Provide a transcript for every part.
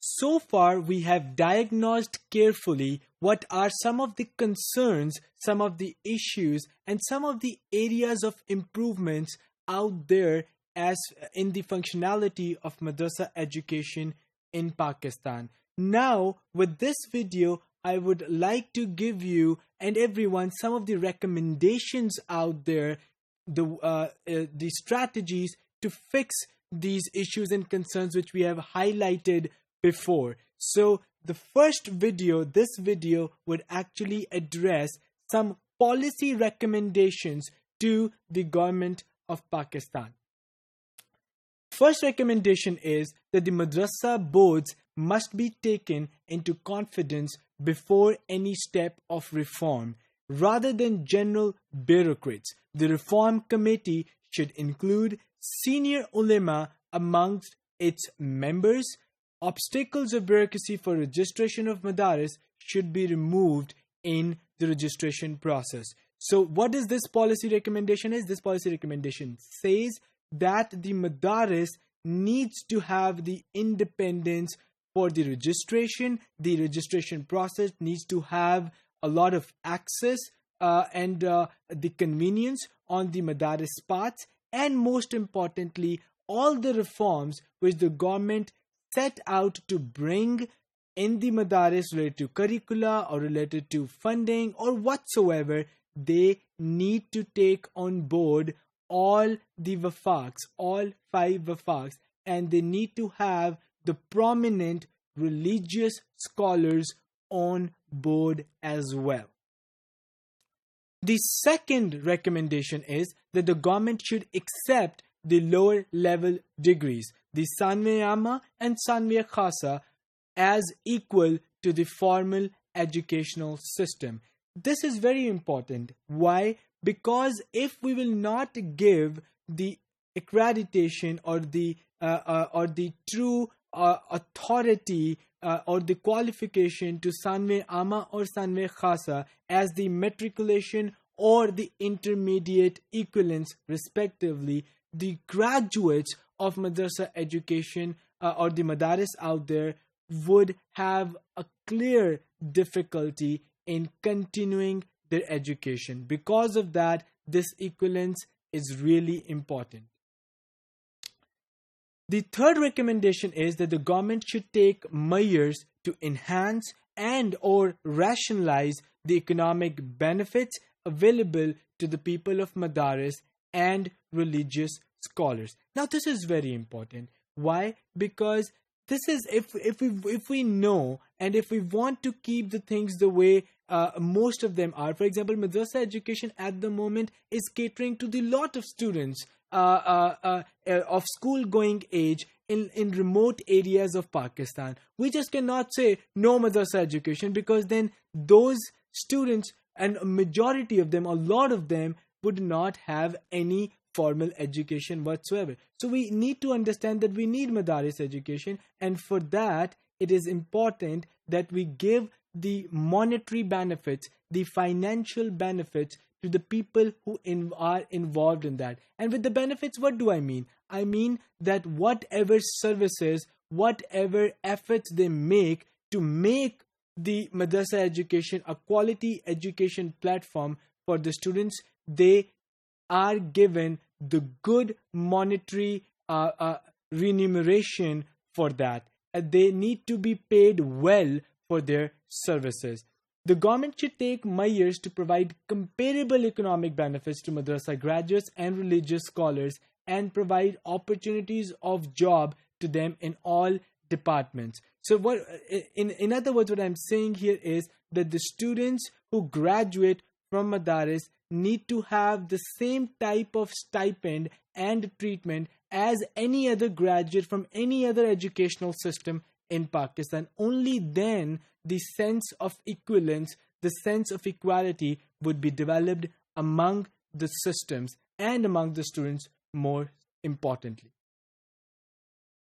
So far, we have diagnosed carefully what are some of the concerns, some of the issues, and some of the areas of improvements out there as in the functionality of madrasa education in Pakistan. Now, with this video, I would like to give you and everyone some of the recommendations out there, the strategies to fix these issues and concerns which we have highlighted before. So the first video, this video would actually address some policy recommendations to the government of Pakistan. First recommendation is that the madrasa boards must be taken into confidence before any step of reform. Rather than general bureaucrats, the reform committee should include senior ulema amongst its members. Obstacles of bureaucracy for registration of Madaaris should be removed in the registration process. So what is this policy recommendation is? This policy recommendation says that the Madaaris needs to have the independence for the registration. The registration process needs to have a lot of access and the convenience on the Madaaris paths, and most importantly, all the reforms which the government set out to bring in the Madaaris related to curricula or related to funding or whatsoever, they need to take on board all the Wafaqs, all 5 Wafaqs, and they need to have the prominent religious scholars on board as well. The second recommendation is that the government should accept the lower level degrees, the Saanwiya Aaama and Saanwiya Khaasa, as equal to the formal educational system. This is very important. Why? Because if we will not give the accreditation or the true authority or the qualification to Saanwiya Aaama or Saanwiya Khaasa as the matriculation or the intermediate equivalents respectively, the graduates of madrasa education or the Madaaris out there would have a clear difficulty in continuing their education. Because of that, this equivalence is really important. The third recommendation is that the government should take measures to enhance and or rationalize the economic benefits available to the people of Madaaris and religious scholars. Now, this is very important. Why? Because this is if we know and if we want to keep the things the way most of them are. For example, madrasa education at the moment is catering to the lot of students of school going age in remote areas of Pakistan. We just cannot say no madrasa education, because then those students, and a majority of them, a lot of them, would not have any formal education whatsoever. So we need to understand that we need Madaaris education, and for that it is important that we give the monetary benefits, the financial benefits to the people who are involved in that. And with the benefits, what do I mean? I mean that whatever services, whatever efforts they make to make the madrasa education a quality education platform for the students, they are given the good monetary remuneration for that. They need to be paid well for their services. The government should take measures to provide comparable economic benefits to madrasa graduates and religious scholars, and provide opportunities of job to them in all departments. So what, in other words, what I'm saying here is that the students who graduate from Madaaris need to have the same type of stipend and treatment as any other graduate from any other educational system in Pakistan. Only then the sense of equivalence, the sense of equality would be developed among the systems and among the students more importantly.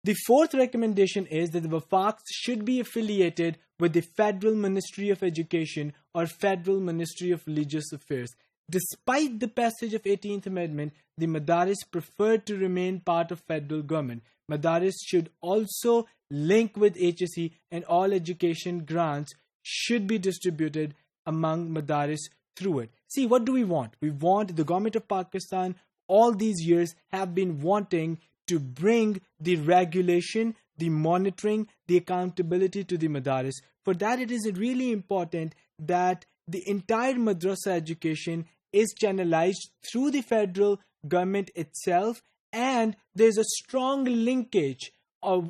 The fourth recommendation is that the Wafaqs should be affiliated with the Federal Ministry of Education or Federal Ministry of Religious Affairs. Despite the passage of 18th Amendment, the Madaaris preferred to remain part of federal government. Madaaris should also link with HSE, and all education grants should be distributed among Madaaris through it. See, what do we want? We want the government of Pakistan all these years have been wanting to bring the regulation, the monitoring, the accountability to the Madaaris. For that, it is really important that the entire madrasa education is channelized through the federal government itself, and there's a strong linkage of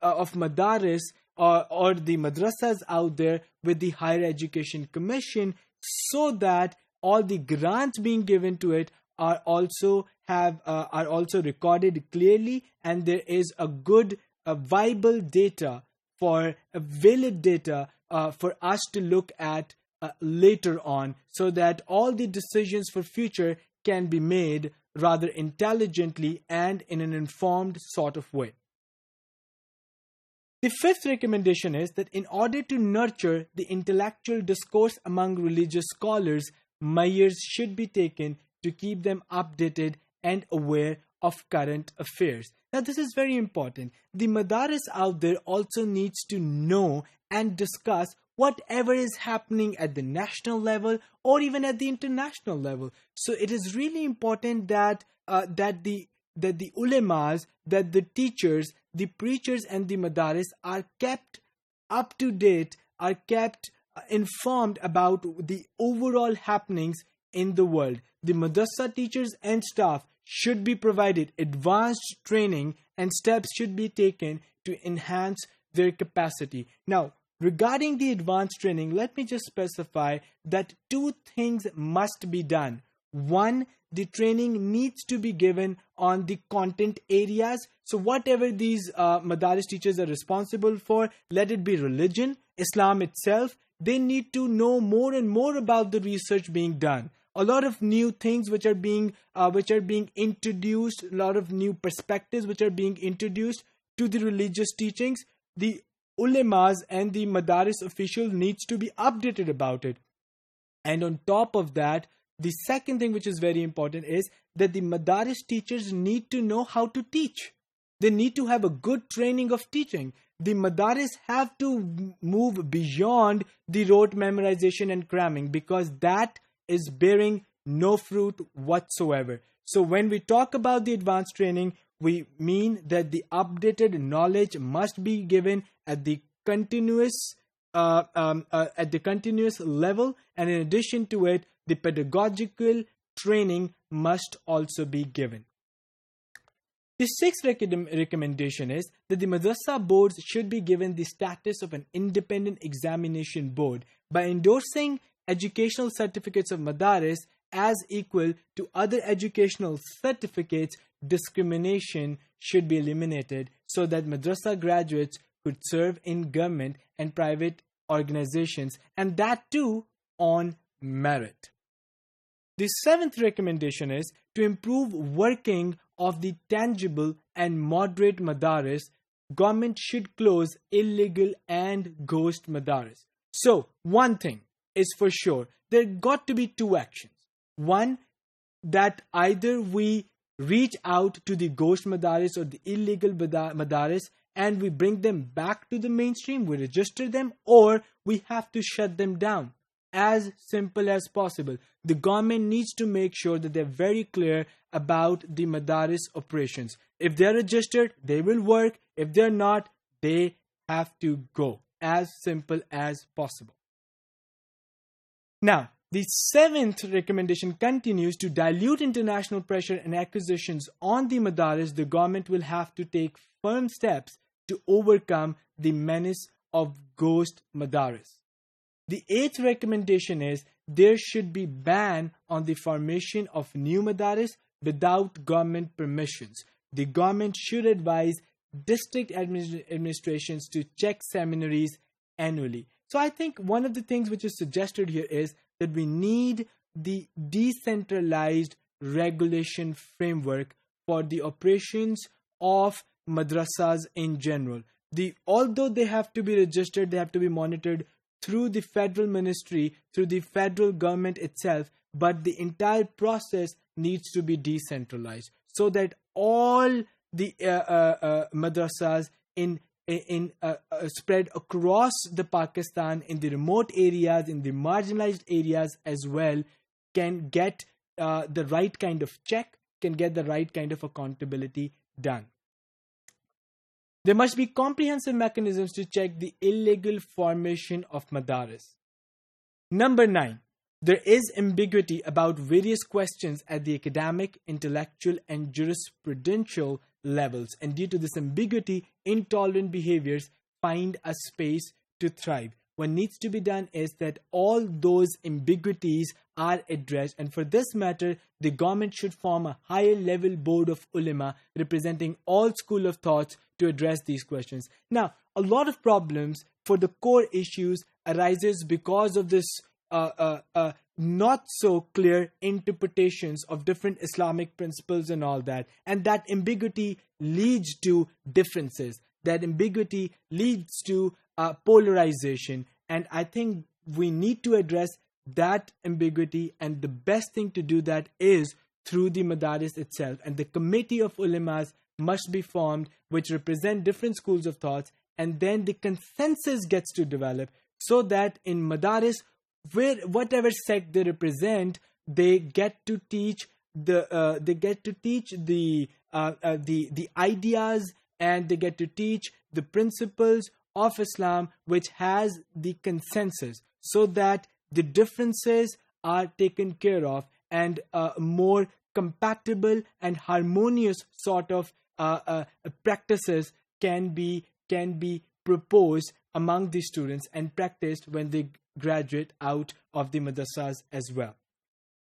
Madaaris or the madrasas out there with the Higher Education Commission, so that all the grants being given to it are also recorded clearly, and there is a good viable data for valid data for us to look at later on, so that all the decisions for future can be made rather intelligently and in an informed sort of way. The fifth recommendation is that in order to nurture the intellectual discourse among religious scholars, measures should be taken to keep them updated and aware of current affairs. Now, this is very important. The Madaaris out there also needs to know and discuss whatever is happening at the national level or even at the international level. So it is really important that the ulemas, that the teachers, the preachers and the Madaaris are kept up to date, are kept informed about the overall happenings in the world. The madrasa teachers and staff should be provided advanced training, and steps should be taken to enhance their capacity. Now, regarding the advanced training, let me just specify that two things must be done. One, the training needs to be given on the content areas. So whatever these Madaaris teachers are responsible for, let it be religion, Islam itself, they need to know more and more about the research being done. A lot of new things which are being introduced, a lot of new perspectives which are being introduced to the religious teachings. The ulemas and the Madaaris official needs to be updated about it. And on top of that, the second thing which is very important is that the Madaaris teachers need to know how to teach. They need to have a good training of teaching. The Madaaris have to move beyond the rote memorization and cramming, because that is bearing no fruit whatsoever. So when we talk about the advanced training, we mean that the updated knowledge must be given at the continuous level, and in addition to it, the pedagogical training must also be given. The sixth recommendation is that the madrasa boards should be given the status of an independent examination board. By endorsing educational certificates of Madaaris as equal to other educational certificates, discrimination should be eliminated so that madrasa graduates could serve in government and private organizations, and that too on merit. The seventh recommendation is to improve working of the tangible and moderate Madaaris. Government should close illegal and ghost Madaaris. So, one thing is for sure, there got to be two actions. One, that either we reach out to the ghost Madaaris or the illegal Madaaris and we bring them back to the mainstream, we register them, or we have to shut them down. As simple as possible. The government needs to make sure that they're very clear about the Madaaris operations. If they're registered, they will work. If they're not, they have to go. As simple as possible. Now, the seventh recommendation continues to dilute international pressure and accusations on the Madaaris. The government will have to take firm steps to overcome the menace of ghost Madaaris. The eighth recommendation is there should be ban on the formation of new Madaaris without government permissions. The government should advise district administrations to check seminaries annually. So I think one of the things which is suggested here is that we need the decentralized regulation framework for the operations of madrasas in general. Although they have to be registered, they have to be monitored through the federal ministry, through the federal government itself, but the entire process needs to be decentralized so that all the madrasas in spread across the Pakistan, in the remote areas, in the marginalized areas as well, can get the right kind of check, can get the right kind of accountability done. There must be comprehensive mechanisms to check the illegal formation of Madaaris. Number 9. There is ambiguity about various questions at the academic, intellectual, and jurisprudential levels, and due to this ambiguity, intolerant behaviors find a space to thrive. What needs to be done is that all those ambiguities are addressed, and for this matter, the government should form a higher level board of ulema representing all school of thoughts to address these questions. Now, a lot of problems for the core issues arises because of this not so clear interpretations of different Islamic principles and all that, and that ambiguity leads to differences. That ambiguity leads to polarization, and I think we need to address that ambiguity, and the best thing to do that is through the Madaaris itself, and the committee of ulemas must be formed which represent different schools of thoughts, and then the consensus gets to develop so that in Madaaris, where whatever sect they represent, they get to teach the ideas, and they get to teach the principles of Islam which has the consensus, so that the differences are taken care of and more compatible and harmonious sort of practices can be proposed among the students and practiced when they graduate out of the madrasas as well.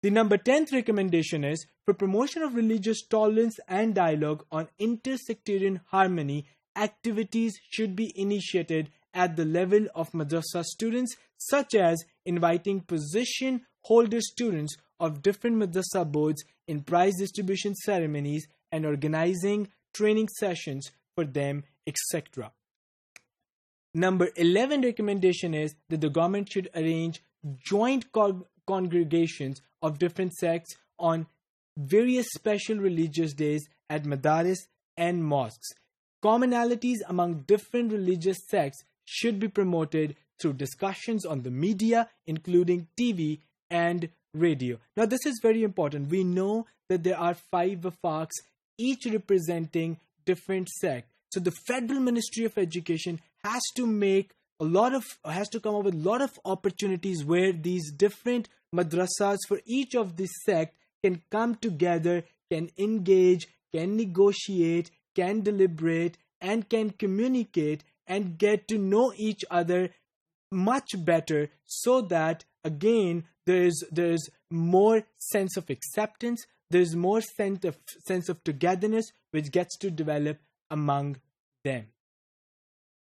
The number 10th recommendation is for promotion of religious tolerance and dialogue on inter-sectarian harmony, activities should be initiated at the level of madrasa students, such as inviting position holder students of different madrasa boards in prize distribution ceremonies and organizing training sessions for them, etc. Number 11 recommendation is that the government should arrange joint congregations of different sects on various special religious days at Madaaris and mosques. Commonalities among different religious sects should be promoted through discussions on the media, including TV and radio. Now, this is very important. We know that there are 5 Wafaqs, each representing different sects. So the Federal Ministry of Education has to come up with a lot of opportunities where these different madrasas for each of these sects can come together, can engage, can negotiate, can deliberate, and can communicate and get to know each other much better, so that again there's more sense of acceptance, there's more sense of togetherness which gets to develop among them.